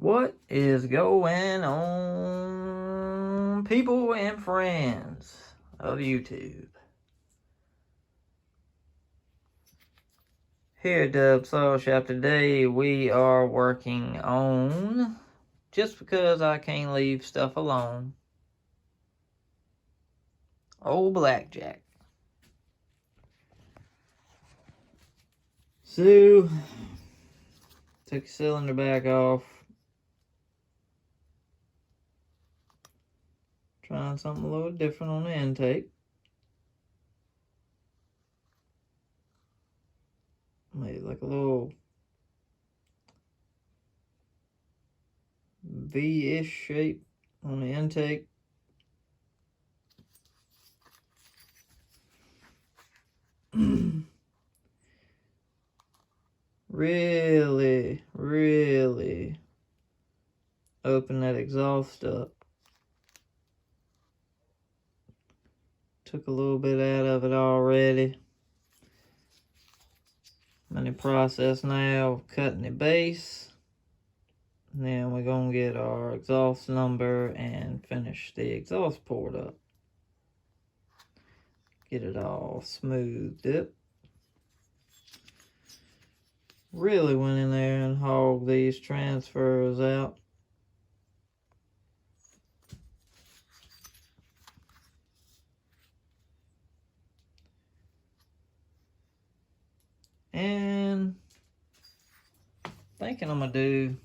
What is going on, people and friends of YouTube? Here at Dub Saw Shop today, we are working on, just because I can't leave stuff alone, old Blackjack. So, took the cylinder back off. Trying something a little different on the intake. Made like a little V-ish shape on the intake. really open that exhaust up. Took a little bit out of it already. I'm in the process now of cutting the base. And then we're going to get our exhaust number and finish the exhaust port up. Get it all smoothed up. Really went in there and hogged these transfers out. And thinking I'm gonna do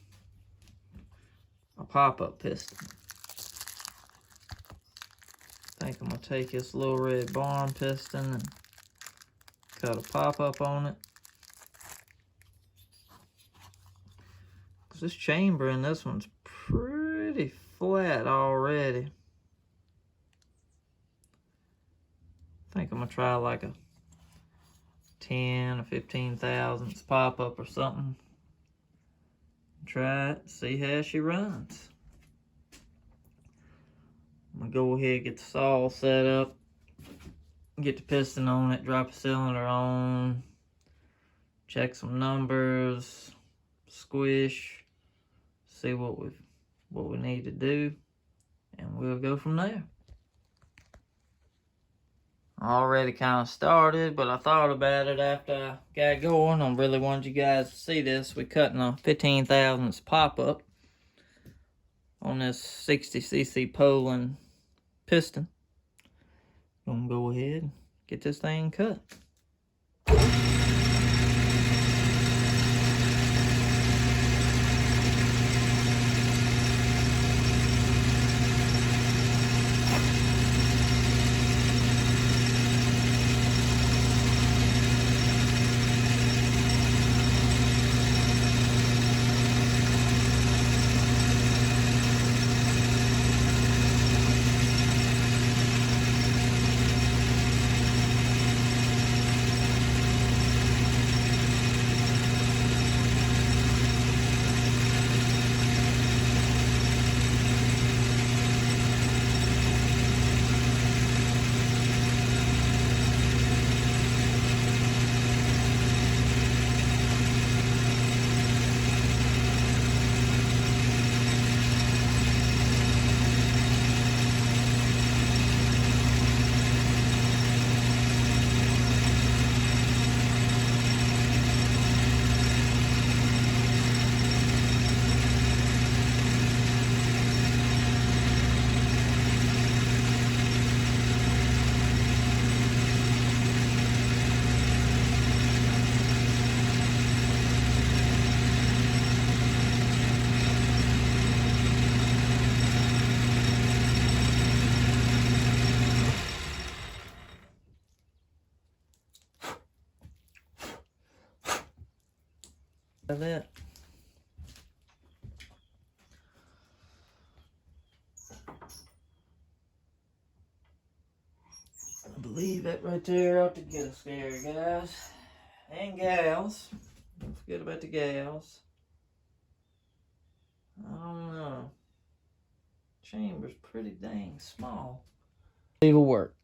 a pop-up piston. Think I'm gonna take this little red barn piston and cut a pop-up on it. Cause this chamber in this one's pretty flat already. Think I'm gonna try like a 10 or 15 thousandths pop up or something. Try it, see how she runs. I'm gonna go ahead and get the saw set up, get the piston on it, drop a cylinder on, check some numbers, squish, see what we need to do, and we'll go from there. Already kind of started, but I thought about it after I got going. I really wanted you guys to see this. We're cutting a 15 thousandths pop-up on this 60cc Poland piston. Gonna go ahead and get this thing cut. That. I believe that right there ought to get us there, guys and gals. Don't forget about the gals. I don't know. Chamber's pretty dang small. It'll work.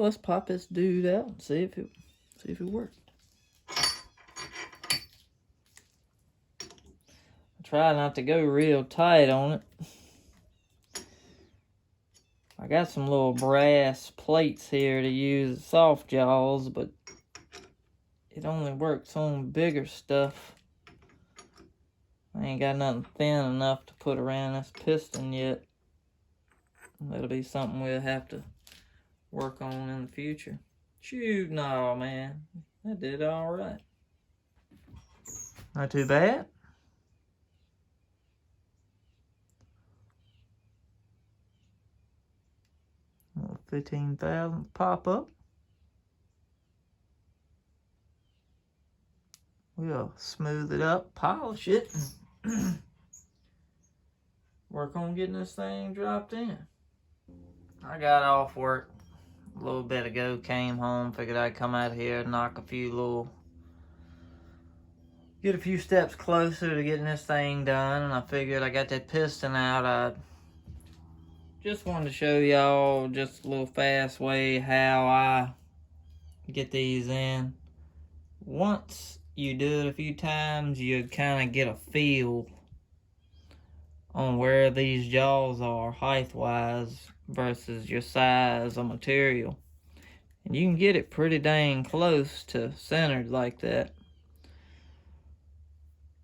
Well, let's pop this dude out and see if it works. Try not to go real tight on it. I got some little brass plates here to use as soft jaws, but it only works on bigger stuff. I ain't got nothing thin enough to put around this piston yet. That'll be something we'll have to work on in the future. Shoot, no, man. That did all right. Not too bad. 15,000 pop up. We'll smooth it up, polish it, and work on getting this thing dropped in. I got off work a little bit ago, came home, figured I'd come out here and get a few steps closer to getting this thing done, and I figured I got that piston out. I just wanted to show y'all just a little fast way how I get these in. Once you do it a few times, you kind of get a feel on where these jaws are height-wise versus your size of material. And you can get it pretty dang close to centered like that.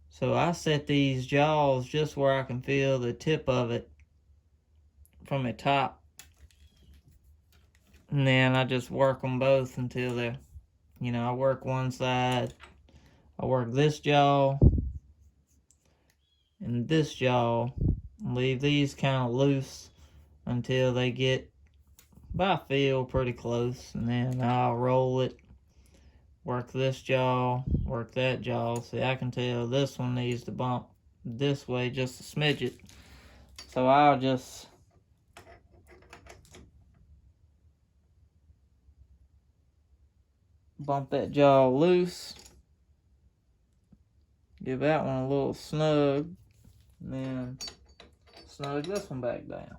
So I set these jaws just where I can feel the tip of it from the top. And then I just work them both until they're, I work one side. I work this jaw and this jaw. Leave these kind of loose until they get, by feel, pretty close. And then I'll roll it. Work this jaw, work that jaw. See, I can tell this one needs to bump this way just a smidget. So I'll just bump that jaw loose. Give that one a little snug. And then snug this one back down.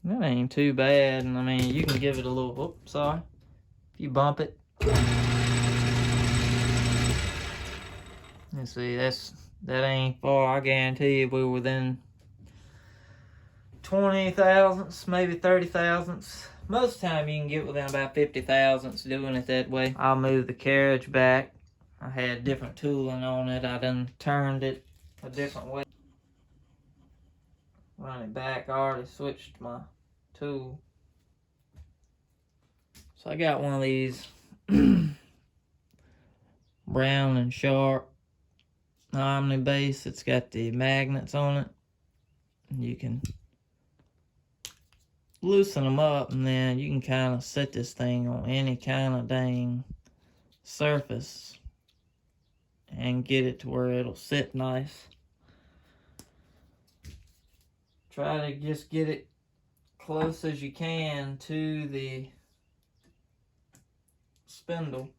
That ain't too bad, and I mean, you can give it a little, oops, sorry. If you bump it. You see, that ain't far. I guarantee you we're within 20 thousandths, maybe 30 thousandths. Most of the time you can get within about 50 thousandths doing it that way. I'll move the carriage back. I had different tooling on it. I done turned it a different way. Run it back. I already switched my tool. So I got one of these brown and sharp Omni base. It's got the magnets on it. You can loosen them up, and then you can kind of set this thing on any kind of dang surface and get it to where it'll sit nice. Try to just get it close as you can to the spindle.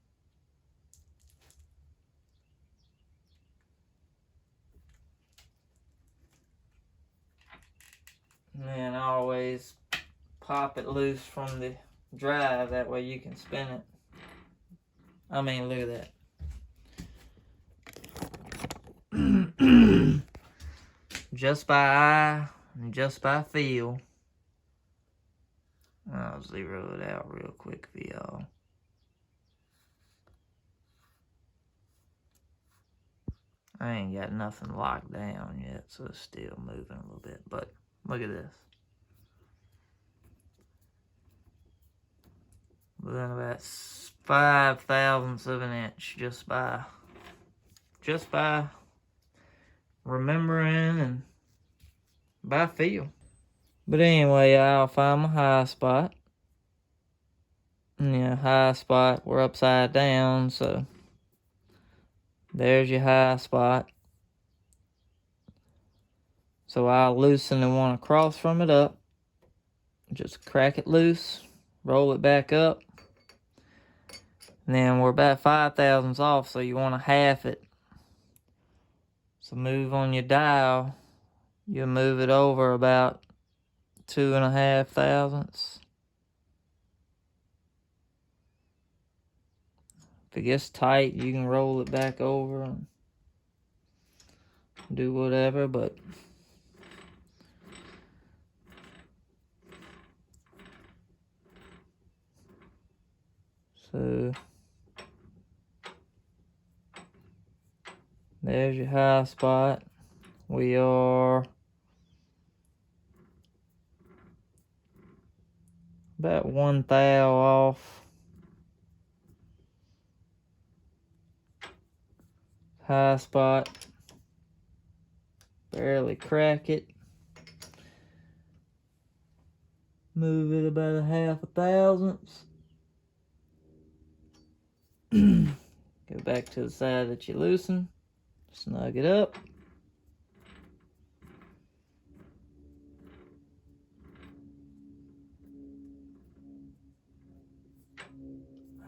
And then always pop it loose from the drive, that way you can spin it. I mean, look at that. Just by eye and just by feel. I'll zero it out real quick for y'all. I ain't got nothing locked down yet, so it's still moving a little bit, but look at this. Within about 5 thousandths of an inch, just by remembering and by feel. But anyway, I'll find my high spot. Yeah, high spot, we're upside down, so there's your high spot. So I'll loosen the one across from it up. Just crack it loose, roll it back up. And then we're about 5 thousandths off, so you want to half it So move on your dial, you'll move it over about 2.5 thousandths. If it gets tight, you can roll it back over and do whatever, but so there's your high spot. We are about 1 thou off high spot. Barely crack it. Move it about 1/2 thousandths. Go back to the side that you loosen. Snug it up.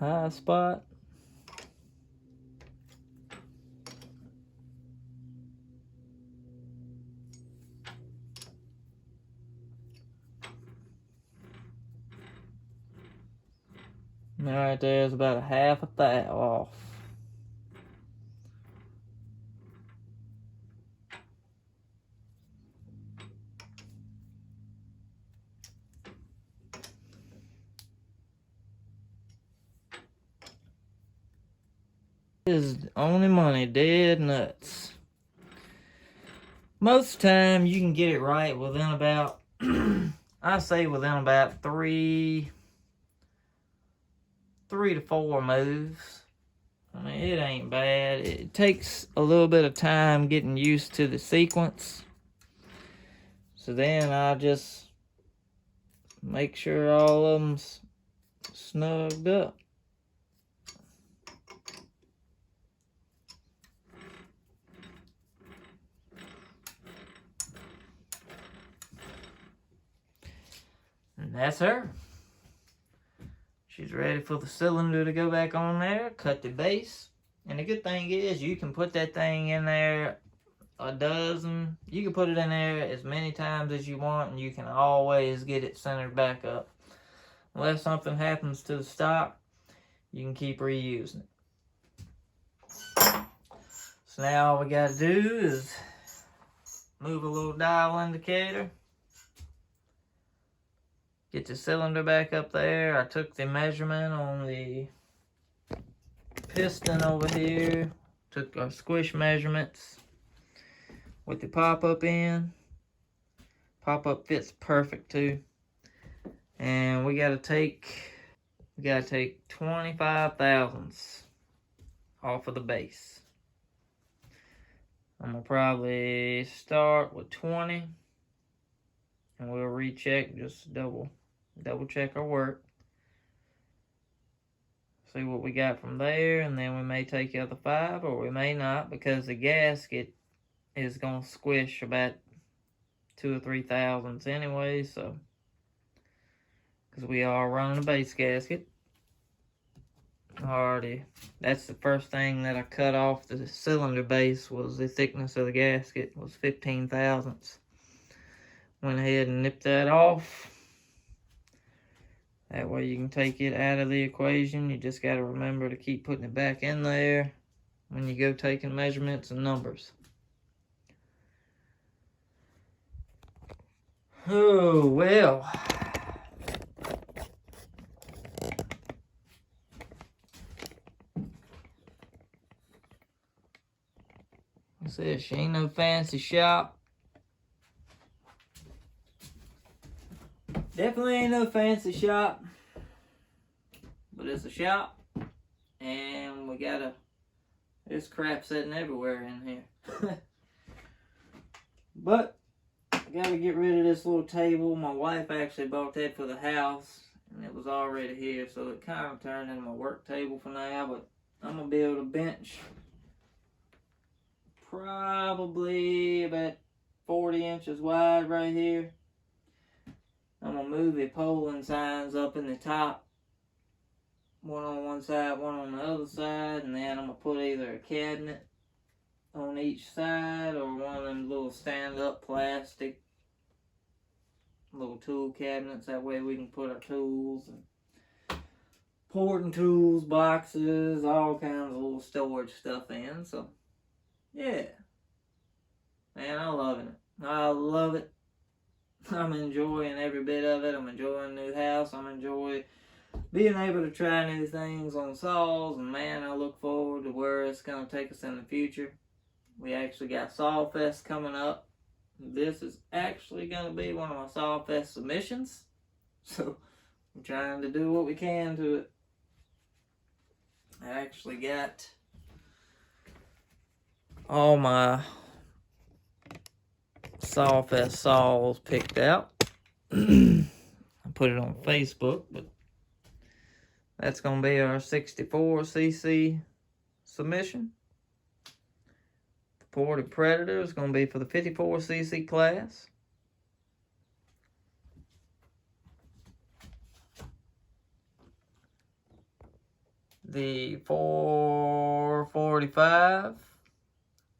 High spot. Right there's about 1/2 thou off. Is only money, dead nuts. Most of the time you can get it right within about I say within about three to 4 moves. I mean, it ain't bad. It takes a little bit of time getting used to the sequence. So then I just make sure all of them's snugged up. And that's her. She's ready for the cylinder to go back on there. Cut the base. And the good thing is you can put that thing in there a dozen. You can put it in there as many times as you want, and you can always get it centered back up. Unless something happens to the stock, you can keep reusing it. So now all we got to do is move a little dial indicator. Get the cylinder back up there. I took the measurement on the piston over here. Took our squish measurements with the pop-up in. Pop-up fits perfect too. And we gotta take 25 thousandths off of the base. I'm gonna probably start with 20, and we'll recheck, just double check our work. See what we got from there, and then we may take the other 5, or we may not, because the gasket is gonna squish about 2 or 3 thousandths anyway, so because we are running a base gasket. Already, that's the first thing that I cut off the cylinder base, was the thickness of the gasket was 15 thousandths. Went ahead and nipped that off. That way you can take it out of the equation. You just got to remember to keep putting it back in there when you go taking measurements and numbers. Oh, well. What's this? She ain't no fancy shop. Definitely ain't no fancy shop, but it's a shop, and we got there's crap sitting everywhere in here. But I gotta get rid of this little table. My wife actually bought that for the house, and it was already here, so it kind of turned into my work table for now. But I'm gonna be able to bench probably about 40 inches wide right here. I'm going to move the polling signs up in the top. One on one side, one on the other side. And then I'm going to put either a cabinet on each side, or one of them little stand-up plastic little tool cabinets. That way we can put our tools and porting tools, boxes, all kinds of little storage stuff in. So yeah, man, I'm loving it. I love it. I'm enjoying every bit of it. I'm enjoying the new house. I'm enjoying being able to try new things on saws, and man, I look forward to where it's going to take us in the future. We actually got SawFest coming up. This is actually going to be one of my SawFest submissions, so I'm trying to do what we can to it. I actually got all my SawFest saws picked out. I put it on Facebook, but that's going to be our 64cc submission. The ported Predator is going to be for the 54cc class. The 445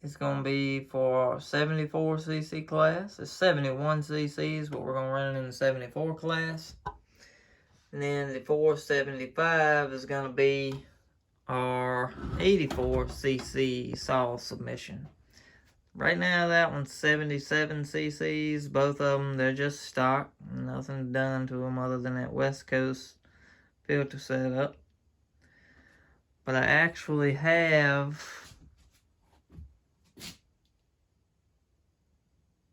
is going to be for our 74cc class. It's 71cc's, but we're going to run it in the 74 class. And then the 475 is going to be our 84cc saw submission. Right now that one's 77cc's. Both of them, they're just stock. Nothing done to them other than that West Coast filter setup. But I actually have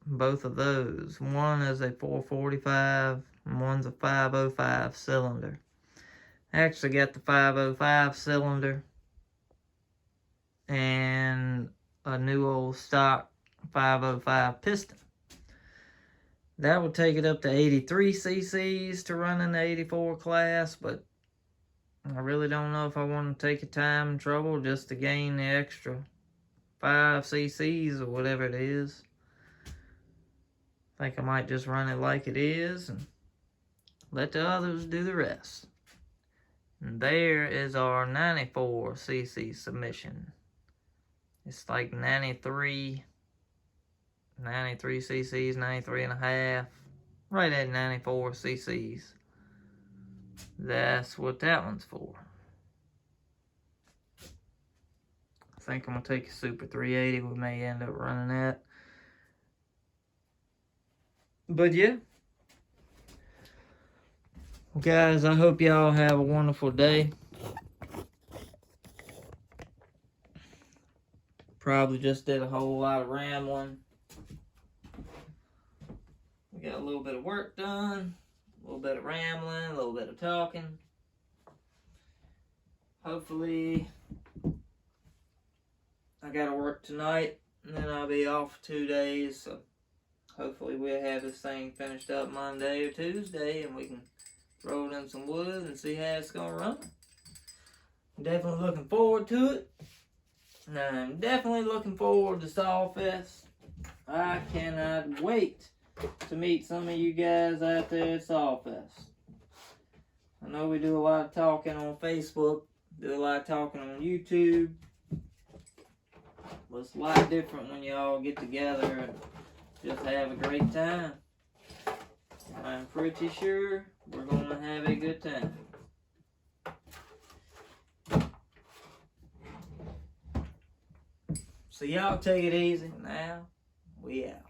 both of those. One is a 445 and one's a 505 cylinder. I actually got the 505 cylinder and a new old stock 505 piston. That would take it up to 83cc's to run in the 84 class, but I really don't know if I want to take the time and trouble just to gain the extra 5cc's or whatever it is. I think I might just run it like it is and let the others do the rest. And there is our 94cc submission. It's like 93 cc's, 93 and a half, right at 94 cc's. That's what that one's for. I think I'm going to take a Super 380. We may end up running that. But yeah. Well, guys, I hope y'all have a wonderful day. Probably just did a whole lot of rambling. We got a little bit of work done. A little bit of rambling, a little bit of talking. Hopefully, I gotta work tonight, and then I'll be off 2 days, so hopefully we'll have this thing finished up Monday or Tuesday, and we can roll in some wood and see how it's gonna run. I'm definitely looking forward to it, and I'm definitely looking forward to SawFest. I cannot wait to meet some of you guys out there at SawFest. I know we do a lot of talking on Facebook, do a lot of talking on YouTube, but it's a lot different when y'all get together and just have a great time. I'm pretty sure we're going to have a good time. So y'all take it easy. Now, we out.